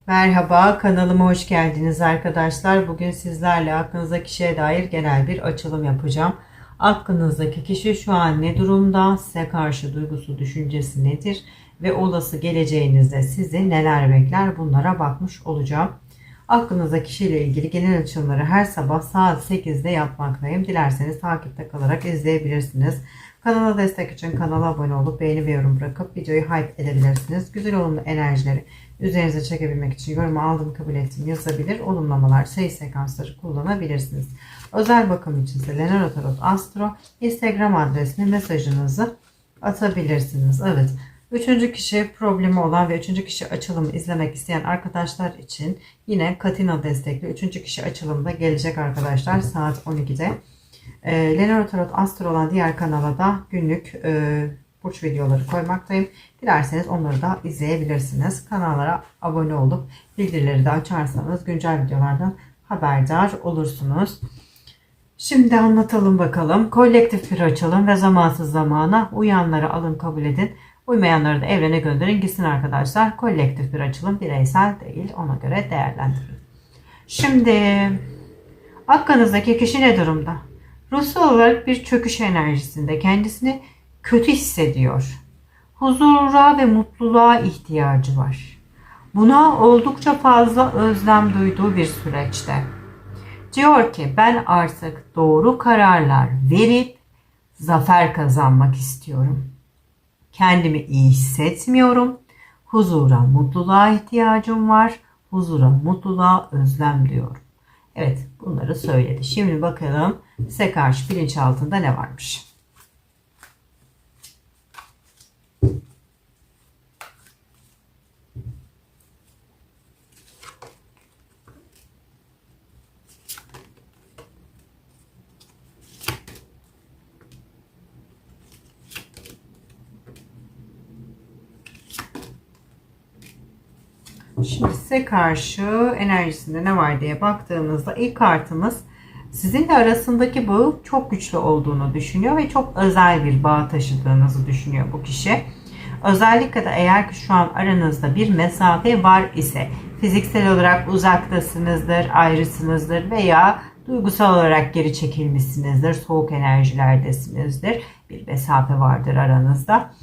Merhaba, kanalıma hoş geldiniz arkadaşlar. Bugün sizlerle aklınızdaki kişiye dair genel bir açılım yapacağım. Aklınızdaki kişi şu an ne durumda? Size karşı duygusu, düşüncesi nedir? Ve olası geleceğinizde sizi neler bekler? Bunlara bakmış olacağım. Aklınızdaki kişiyle ilgili genel açılımları her sabah saat 8'de yapmaktayım. Dilerseniz takipte kalarak izleyebilirsiniz. Kanala destek için kanala abone olup beğeni ve yorum bırakıp videoyu hype edebilirsiniz. Güzel olumlu enerjileri üzerinize çekebilmek için yorumu aldım, kabul ettim yazabilir. Olumlamalar, sayı sekansları kullanabilirsiniz. Özel bakım için ise Lenora Tarot Astro Instagram adresine mesajınızı atabilirsiniz. Evet. Üçüncü kişi problemi olan ve üçüncü kişi açılımı izlemek isteyen arkadaşlar için yine Katina destekli üçüncü kişi açılımda gelecek arkadaşlar saat 12'de. Lenora Tarot Astro olan diğer kanala da günlük burç videoları koymaktayım. Dilerseniz onları da izleyebilirsiniz. Kanallara abone olup bildirileri de açarsanız güncel videolardan haberdar olursunuz. Şimdi anlatalım bakalım. Kolektif bir açılım ve zamansız zamana uyanları alın, kabul edin. Uymayanları da evrene gönderin gitsin arkadaşlar. Kolektif bir açılım, bireysel değil. Ona göre değerlendirin. Şimdi aklınızdaki kişi ne durumda? Ruhsal olarak bir çöküş enerjisinde, kendisini kötü hissediyor. Huzura ve mutluluğa ihtiyacı var. Buna oldukça fazla özlem duyduğu bir süreçte. Diyor ki ben artık doğru kararlar verip zafer kazanmak istiyorum. Kendimi iyi hissetmiyorum. Huzura, mutluluğa ihtiyacım var. Huzura, mutluluğa özlem diyorum. Evet, bunları söyledi. Şimdi bakalım size karşı bilinçaltında ne varmış? Şimdi size karşı enerjisinde ne var diye baktığımızda ilk kartımız sizinle arasındaki bağı çok güçlü olduğunu düşünüyor ve çok özel bir bağ taşıdığınızı düşünüyor bu kişi. Özellikle de eğer ki şu an aranızda bir mesafe var ise fiziksel olarak uzaktasınızdır, ayrısınızdır veya duygusal olarak geri çekilmişsinizdir, soğuk enerjilerdesinizdir, bir mesafe vardır aranızda.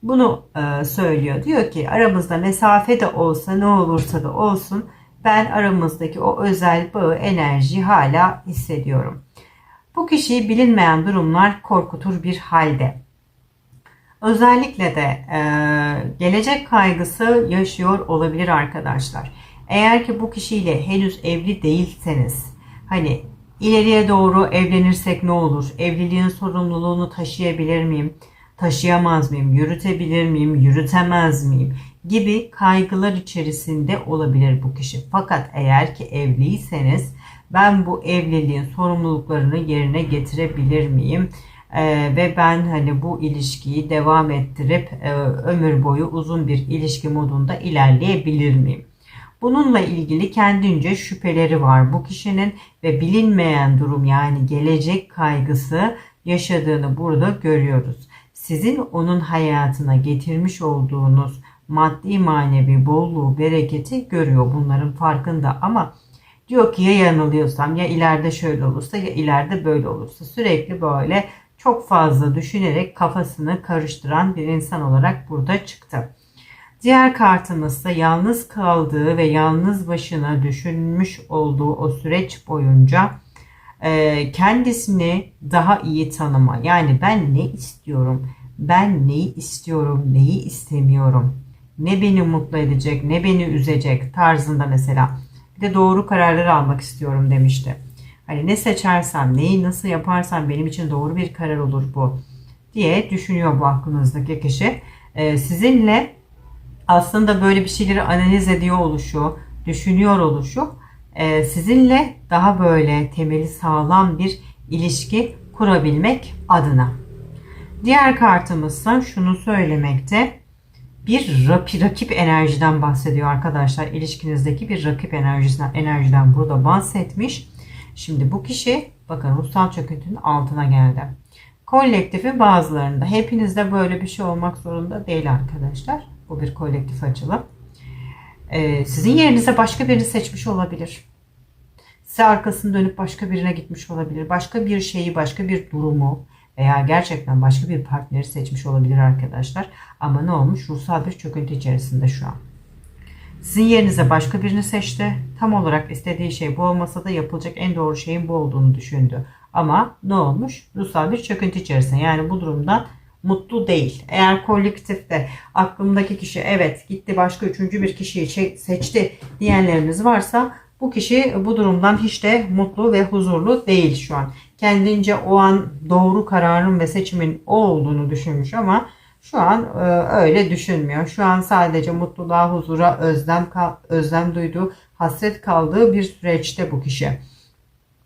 Bunu söylüyor. Diyor ki aramızda mesafe de olsa ne olursa da olsun ben aramızdaki o özel bağı, enerjiyi hala hissediyorum. Bu kişiyi bilinmeyen durumlar korkutur bir halde. Özellikle de gelecek kaygısı yaşıyor olabilir arkadaşlar. Eğer ki bu kişiyle henüz evli değilseniz, hani ileriye doğru evlenirsek ne olur? Evliliğin sorumluluğunu taşıyabilir miyim? Taşıyamaz mıyım? Yürütebilir miyim? Yürütemez miyim? Gibi kaygılar içerisinde olabilir bu kişi. Fakat eğer ki evliyseniz ben bu evliliğin sorumluluklarını yerine getirebilir miyim? Ve ben hani bu ilişkiyi devam ettirip ömür boyu uzun bir ilişki modunda ilerleyebilir miyim? Bununla ilgili kendince şüpheleri var bu kişinin ve bilinmeyen durum, yani gelecek kaygısı yaşadığını burada görüyoruz. Sizin onun hayatına getirmiş olduğunuz maddi manevi bolluğu, bereketi görüyor, bunların farkında, ama diyor ki ya yanılıyorsam, ya ileride şöyle olursa, ya ileride böyle olursa, sürekli böyle çok fazla düşünerek kafasını karıştıran bir insan olarak burada çıktı. Diğer kartımızda yalnız kaldığı ve yalnız başına düşünmüş olduğu o süreç boyunca kendisini daha iyi tanıma. Yani ben ne istiyorum? Ben neyi istiyorum? Neyi istemiyorum? Ne beni mutlu edecek? Ne beni üzecek? Tarzında mesela. Bir de doğru kararları almak istiyorum demişti. Hani ne seçersem, neyi nasıl yaparsam benim için doğru bir karar olur bu diye düşünüyor bu aklınızdaki kişi. Sizinle aslında böyle bir şeyleri analiz ediyor oluşu, düşünüyor oluşu, sizinle daha böyle temeli sağlam bir ilişki kurabilmek adına. Diğer kartımızsa şunu söylemekte, bir rakip enerjiden bahsediyor arkadaşlar. İlişkinizdeki bir rakip enerjiden burada bahsetmiş. Şimdi bu kişi bakın ruhsal çöküntünün altına geldi. Kolektifin bazılarında, hepinizde böyle bir şey olmak zorunda değil arkadaşlar. Bu bir kolektif açılım. Sizin yerinize başka birini seçmiş olabilir. Size arkasını dönüp başka birine gitmiş olabilir. Başka bir şeyi, başka bir durumu veya gerçekten başka bir partneri seçmiş olabilir arkadaşlar. Ama ne olmuş? Ruhsal bir çöküntü içerisinde şu an. Sizin yerinize başka birini seçti. Tam olarak istediği şey bu olmasa da yapılacak en doğru şeyin bu olduğunu düşündü. Ama ne olmuş? Ruhsal bir çöküntü içerisinde. Yani bu durumdan mutlu değil. Eğer kolektifte aklımdaki kişi evet gitti başka üçüncü bir kişiyi seçti diyenleriniz varsa bu kişi bu durumdan hiç de mutlu ve huzurlu değil şu an. Kendince o an doğru kararın ve seçimin o olduğunu düşünmüş ama şu an öyle düşünmüyor. Şu an sadece mutluluğa, huzura, özlem duyduğu, hasret kaldığı bir süreçte bu kişi.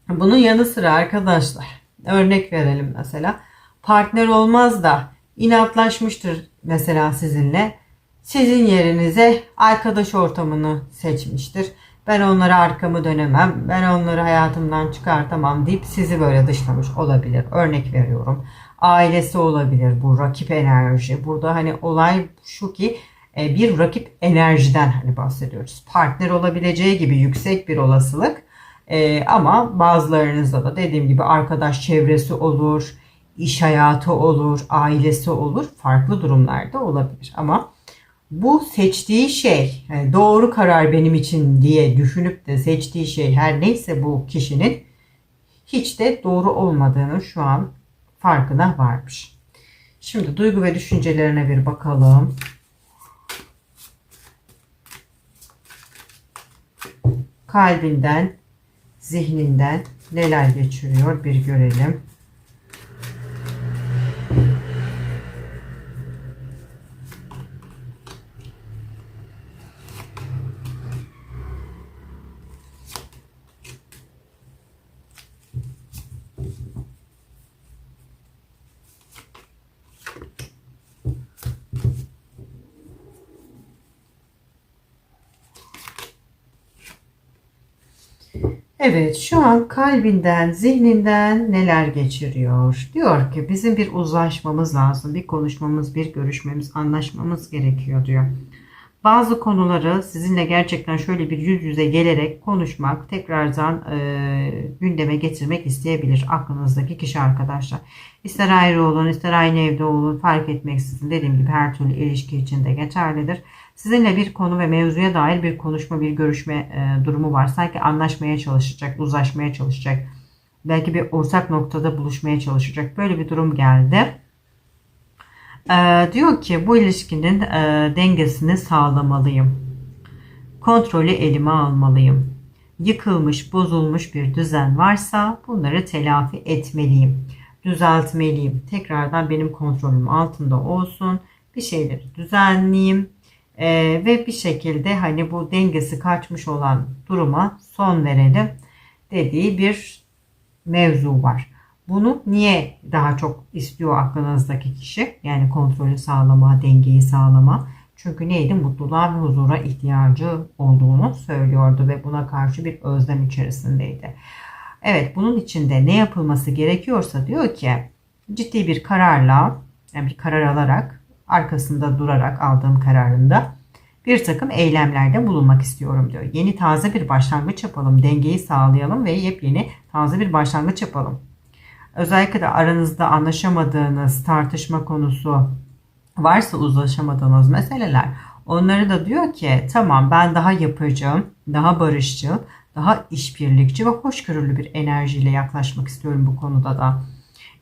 Bunun yanı sıra arkadaşlar örnek verelim mesela. Partner olmaz da inatlaşmıştır mesela sizinle. Sizin yerinize arkadaş ortamını seçmiştir. Ben onlara arkamı dönemem, ben onları hayatımdan çıkartamam deyip sizi böyle dışlamış olabilir. Örnek veriyorum. Ailesi olabilir bu rakip enerji. Burada hani olay şu ki bir rakip enerjiden hani bahsediyoruz. Partner olabileceği gibi yüksek bir olasılık. Ama bazılarınızda da dediğim gibi arkadaş çevresi olur, iş hayatı olur, ailesi olur. Farklı durumlarda olabilir. Ama bu seçtiği şey yani doğru karar benim için diye düşünüp de seçtiği şey her neyse bu kişinin hiç de doğru olmadığını şu an farkına varmış. Şimdi duygu ve düşüncelerine bir bakalım. Kalbinden, zihninden neler geçiriyor bir görelim. Evet, şu an kalbinden, zihninden neler geçiriyor? Diyor ki bizim bir uzlaşmamız lazım, bir konuşmamız, bir görüşmemiz, anlaşmamız gerekiyor diyor. Bazı konuları sizinle gerçekten şöyle bir yüz yüze gelerek konuşmak, tekrardan gündeme getirmek isteyebilir aklınızdaki kişi arkadaşlar. İster ayrı olun, ister aynı evde olun fark etmeksizin dediğim gibi her türlü ilişki için de geçerlidir. Sizinle bir konu ve mevzuya dair bir konuşma, bir görüşme durumu var. Sanki anlaşmaya çalışacak, uzlaşmaya çalışacak. Belki bir ortak noktada buluşmaya çalışacak. Böyle bir durum geldi. Diyor ki bu ilişkinin dengesini sağlamalıyım. Kontrolü elime almalıyım. Yıkılmış, bozulmuş bir düzen varsa bunları telafi etmeliyim. Düzeltmeliyim. Tekrardan benim kontrolüm altında olsun. Bir şeyleri düzenleyeyim. Ve bir şekilde hani bu dengesi kaçmış olan duruma son verelim dediği bir mevzu var. Bunu niye daha çok istiyor aklınızdaki kişi? Yani kontrolü sağlama, dengeyi sağlama. Çünkü neydi? Mutluluğa ve huzura ihtiyacı olduğunu söylüyordu ve buna karşı bir özlem içerisindeydi. Evet, bunun için de ne yapılması gerekiyorsa diyor ki ciddi bir kararla, yani bir karar alarak, arkasında durarak aldığım kararında bir takım eylemlerde bulunmak istiyorum diyor. Yeni taze bir başlangıç yapalım, dengeyi sağlayalım ve yepyeni taze bir başlangıç yapalım. Özellikle de aranızda anlaşamadığınız tartışma konusu varsa uzlaşamadığınız meseleler onları da diyor ki tamam ben daha yapıcı, daha barışçıl, daha işbirlikçi ve hoşgörülü bir enerjiyle yaklaşmak istiyorum bu konuda da.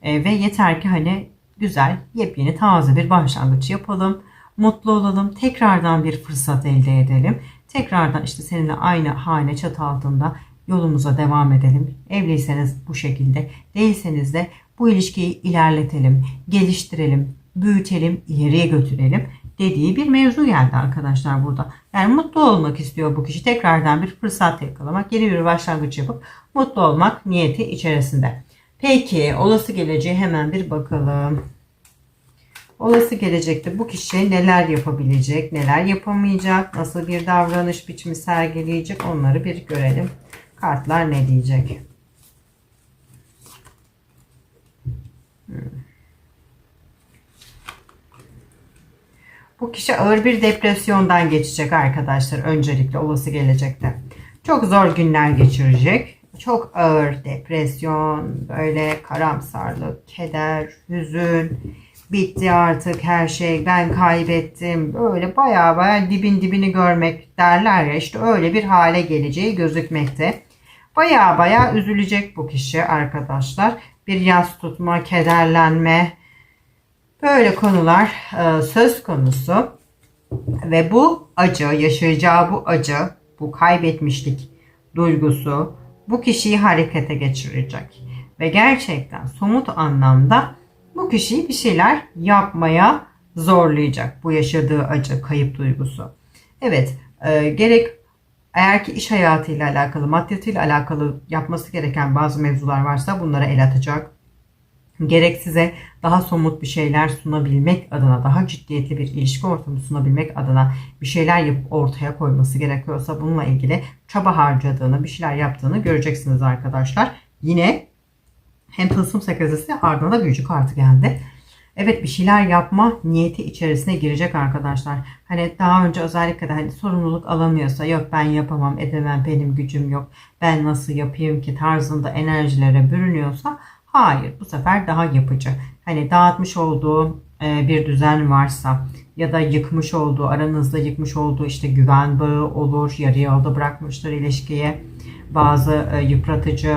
Ve yeter ki hani güzel, yepyeni, taze bir başlangıç yapalım. Mutlu olalım. Tekrardan bir fırsat elde edelim. Tekrardan işte seninle aynı hane çatı altında yolumuza devam edelim. Evliyseniz bu şekilde, değilseniz de bu ilişkiyi ilerletelim, geliştirelim, büyütelim, ileriye götürelim dediği bir mevzu geldi arkadaşlar burada. Yani mutlu olmak istiyor bu kişi. Tekrardan bir fırsat yakalamak, yeni bir başlangıç yapıp mutlu olmak niyeti içerisinde. Peki olası geleceğe hemen bir bakalım. Olası gelecekte bu kişi neler yapabilecek, neler yapamayacak, nasıl bir davranış biçimi sergileyecek onları bir görelim. Kartlar ne diyecek? Bu kişi ağır bir depresyondan geçecek arkadaşlar, öncelikle olası gelecekte. Çok zor günler geçirecek. Çok ağır depresyon, böyle karamsarlık, keder, hüzün, bitti artık her şey, ben kaybettim. Böyle baya baya dibin dibini görmek derler ya, işte öyle bir hale geleceği gözükmekte. Baya baya üzülecek bu kişi arkadaşlar. Bir yas tutma, kederlenme, böyle konular söz konusu. Ve bu acı, yaşayacağı bu acı, bu kaybetmişlik duygusu bu kişiyi harekete geçirecek. Ve gerçekten somut anlamda bu kişiyi bir şeyler yapmaya zorlayacak bu yaşadığı acı, kayıp duygusu. Evet, gerek eğer ki iş hayatıyla alakalı, maddiyatıyla alakalı yapması gereken bazı mevzular varsa bunlara el atacak. Gerek size daha somut bir şeyler sunabilmek adına, daha ciddiyetli bir ilişki ortamı sunabilmek adına bir şeyler yapıp ortaya koyması gerekiyorsa bununla ilgili çaba harcadığını, bir şeyler yaptığını göreceksiniz arkadaşlar. Yine hem tılsım sekizlisi, ardından da büyücü kartı geldi. Evet, bir şeyler yapma niyeti içerisine girecek arkadaşlar. Hani daha önce özellikle de hani sorumluluk alamıyorsa, yok ben yapamam edemem, benim gücüm yok, ben nasıl yapayım ki tarzında enerjilere bürünüyorsa, hayır, bu sefer daha yapıcı. Hani dağıtmış olduğu bir düzen varsa ya da yıkmış olduğu, aranızda yıkmış olduğu işte güven bağı olur, yarı yolda bırakmıştır ilişkiye, bazı yıpratıcı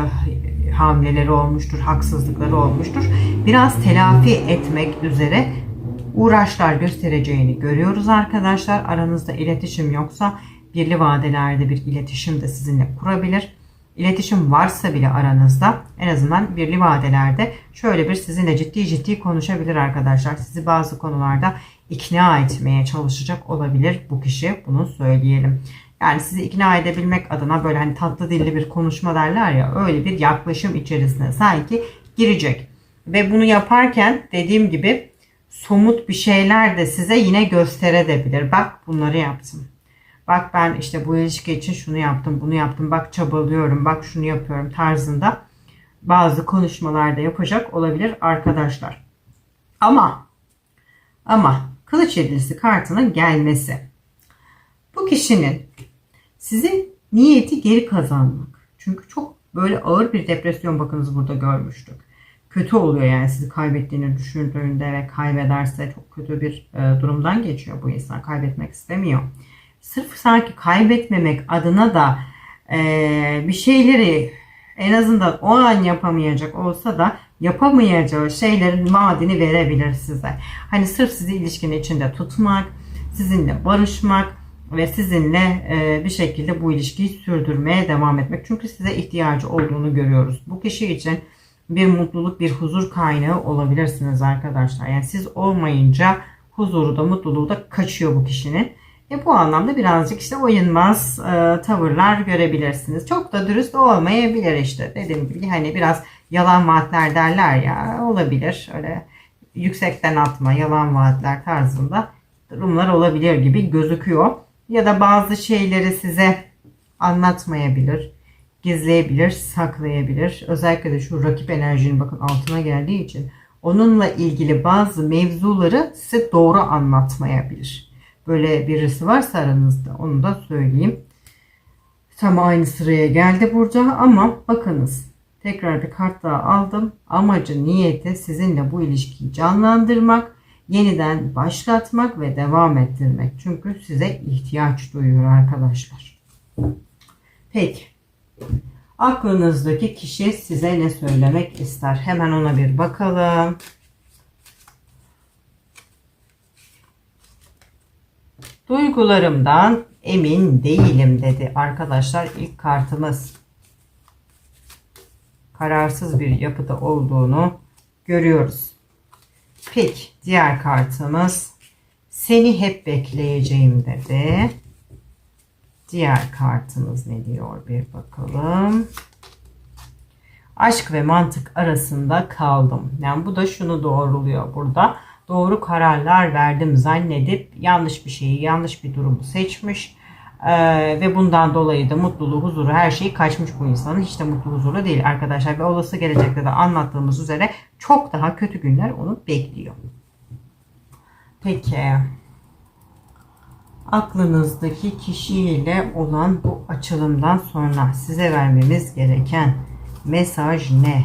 hamleleri olmuştur, haksızlıkları olmuştur. Biraz telafi etmek üzere uğraşlar göstereceğini görüyoruz arkadaşlar. Aranızda iletişim yoksa birli vadelerde bir iletişim de sizinle kurabilir. İletişim varsa bile aranızda en azından birli vadelerde şöyle bir sizinle ciddi ciddi konuşabilir arkadaşlar. Sizi bazı konularda ikna etmeye çalışacak olabilir bu kişi, bunu söyleyelim. Yani sizi ikna edebilmek adına böyle hani tatlı dilli bir konuşma derler ya, öyle bir yaklaşım içerisine sanki girecek. Ve bunu yaparken dediğim gibi somut bir şeyler de size yine gösterebilir. Bak bunları yaptım. Bak ben işte bu ilişki için şunu yaptım, bunu yaptım. Bak çabalıyorum, bak şunu yapıyorum tarzında bazı konuşmalarda yapacak olabilir arkadaşlar. Ama kılıç yedilisi kartının gelmesi, bu kişinin sizi niyeti geri kazanmak. Çünkü çok böyle ağır bir depresyon, bakınız burada görmüştük. Kötü oluyor yani, sizi kaybettiğini düşündüğünde ve kaybederse çok kötü bir durumdan geçiyor bu insan. Kaybetmek istemiyor. Sırf sanki kaybetmemek adına da bir şeyleri en azından o an yapamayacak olsa da yapamayacağı şeylerin vaadini verebilir size. Hani sırf sizi ilişkinin içinde tutmak, sizinle barışmak ve sizinle bir şekilde bu ilişkiyi sürdürmeye devam etmek. Çünkü size ihtiyacı olduğunu görüyoruz. Bu kişi için bir mutluluk, bir huzur kaynağı olabilirsiniz arkadaşlar. Yani siz olmayınca huzuru da mutluluğu da kaçıyor bu kişinin. Bu anlamda birazcık işte oyunmaz tavırlar görebilirsiniz. Çok da dürüst olmayabilir işte. Dediğim gibi hani biraz yalan vaatler derler ya, olabilir. Öyle yüksekten atma, yalan vaatler tarzında durumlar olabilir gibi gözüküyor. Ya da bazı şeyleri size anlatmayabilir, gizleyebilir, saklayabilir. Özellikle de şu rakip enerjinin bakın altına geldiği için onunla ilgili bazı mevzuları size doğru anlatmayabilir. Böyle birisi varsa aranızda, onu da söyleyeyim. Tam aynı sıraya geldi burada ama bakınız, tekrar bir kart daha aldım. Amacı, niyeti sizinle bu ilişkiyi canlandırmak, yeniden başlatmak ve devam ettirmek. Çünkü size ihtiyaç duyuyor arkadaşlar. Peki. Aklınızdaki kişi size ne söylemek ister? Hemen ona bir bakalım. Duygularımdan emin değilim dedi arkadaşlar ilk kartımız. Kararsız bir yapıda olduğunu görüyoruz. Peki diğer kartımız seni hep bekleyeceğim dedi. Diğer kartımız ne diyor bir bakalım. Aşk ve mantık arasında kaldım. Yani bu da şunu doğruluyor burada. Doğru kararlar verdim zannedip yanlış bir şeyi, yanlış bir durumu seçmiş. Ve bundan dolayı da mutluluğu, huzuru, her şeyi kaçmış bu insanın. Hiç de mutlu, huzurlu değil arkadaşlar. Ve olası gelecekte de anlattığımız üzere çok daha kötü günler onu bekliyor. Peki. Aklınızdaki kişiyle olan bu açılımdan sonra size vermemiz gereken mesaj ne?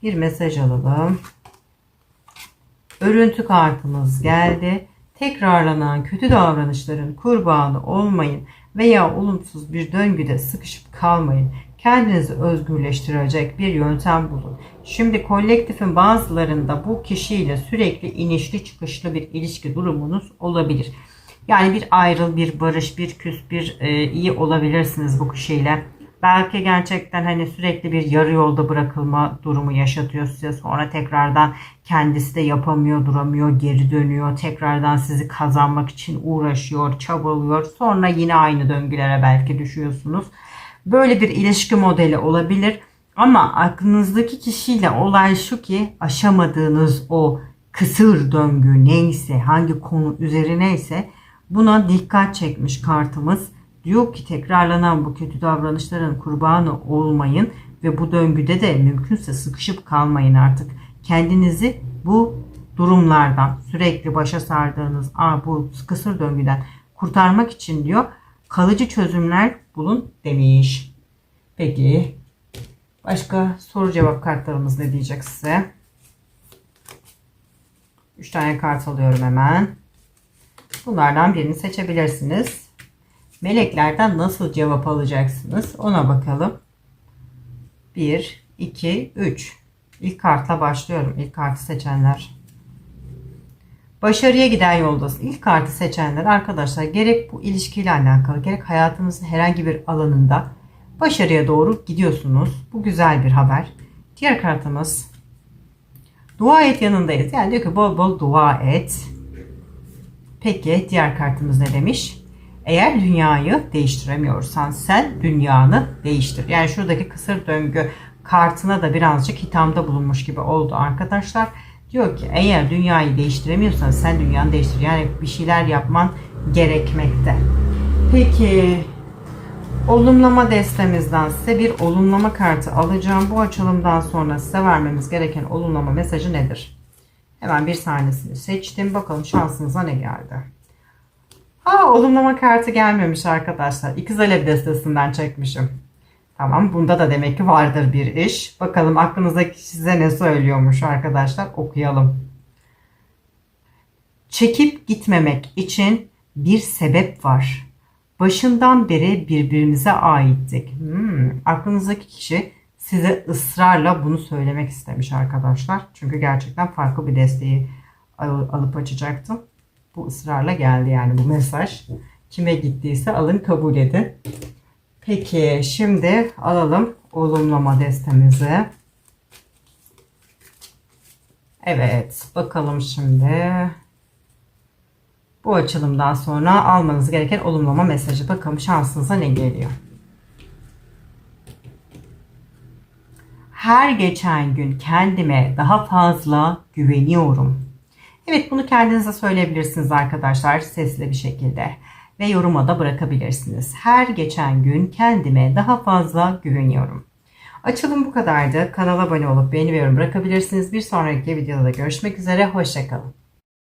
Bir mesaj alalım. Örüntü kartımız geldi. Tekrarlanan kötü davranışların kurbanı olmayın veya olumsuz bir döngüde sıkışıp kalmayın. Kendinizi özgürleştirecek bir yöntem bulun. Şimdi kolektifin bazılarında bu kişiyle sürekli inişli çıkışlı bir ilişki durumunuz olabilir. Yani bir ayrıl, bir barış, bir küs, bir iyi olabilirsiniz bu kişiyle. Belki gerçekten hani sürekli bir yarı yolda bırakılma durumu yaşatıyor size. Sonra tekrardan kendisi de yapamıyor, duramıyor, geri dönüyor. Tekrardan sizi kazanmak için uğraşıyor, çabalıyor. Sonra yine aynı döngülere belki düşüyorsunuz. Böyle bir ilişki modeli olabilir. Ama aklınızdaki kişiyle olay şu ki aşamadığınız o kısır döngü neyse, hangi konu üzerineyse buna dikkat çekmiş kartımız. Diyor ki tekrarlanan bu kötü davranışların kurbanı olmayın ve bu döngüde de mümkünse sıkışıp kalmayın artık. Kendinizi bu durumlardan sürekli başa sardığınız bu kısır döngüden kurtarmak için diyor kalıcı çözümler bulun demiş. Peki başka soru cevap kartlarımız ne diyecek size? 3 tane kart alıyorum hemen. Bunlardan birini seçebilirsiniz. Meleklerden nasıl cevap alacaksınız? Ona bakalım. 1, 2, 3. İlk kartla başlıyorum. İlk kartı seçenler. Başarıya giden yoldasın. İlk kartı seçenler arkadaşlar gerek bu ilişkiyle alakalı gerek hayatınızın herhangi bir alanında başarıya doğru gidiyorsunuz. Bu güzel bir haber. Diğer kartımız dua et yanındayız. Yani diyor ki bol bol dua et. Peki diğer kartımız ne demiş? Eğer dünyayı değiştiremiyorsan sen dünyanı değiştir. Yani şuradaki kısır döngü kartına da birazcık hitamda bulunmuş gibi oldu arkadaşlar. Diyor ki eğer dünyayı değiştiremiyorsan sen dünyanı değiştir. Yani bir şeyler yapman gerekmekte. Peki olumlama destemizden size bir olumlama kartı alacağım. Bu açılımdan sonra size vermemiz gereken olumlama mesajı nedir? Hemen bir tanesini seçtim. Bakalım şansınıza ne geldi? Olumlama kartı gelmemiş arkadaşlar. İkiz Alev destesinden çekmişim. Tamam, bunda da demek ki vardır bir iş. Bakalım aklınızdaki size ne söylüyormuş arkadaşlar. Okuyalım. Çekip gitmemek için bir sebep var. Başından beri birbirimize aittik. Aklınızdaki kişi size ısrarla bunu söylemek istemiş arkadaşlar. Çünkü gerçekten farklı bir desteği alıp açacaktım. Bu ısrarla geldi yani bu mesaj. Kime gittiyse alın kabul edin. Peki şimdi alalım olumlama destemizi. Evet bakalım şimdi. Bu açılımdan sonra almanız gereken olumlama mesajı. Bakalım şansınıza ne geliyor. Her geçen gün kendime daha fazla güveniyorum. Evet bunu kendinize söyleyebilirsiniz arkadaşlar sesli bir şekilde ve yoruma da bırakabilirsiniz. Her geçen gün kendime daha fazla güveniyorum. Açılım bu kadardı. Kanala abone olup beğeni ve yorum bırakabilirsiniz. Bir sonraki videoda görüşmek üzere. Hoşça kalın.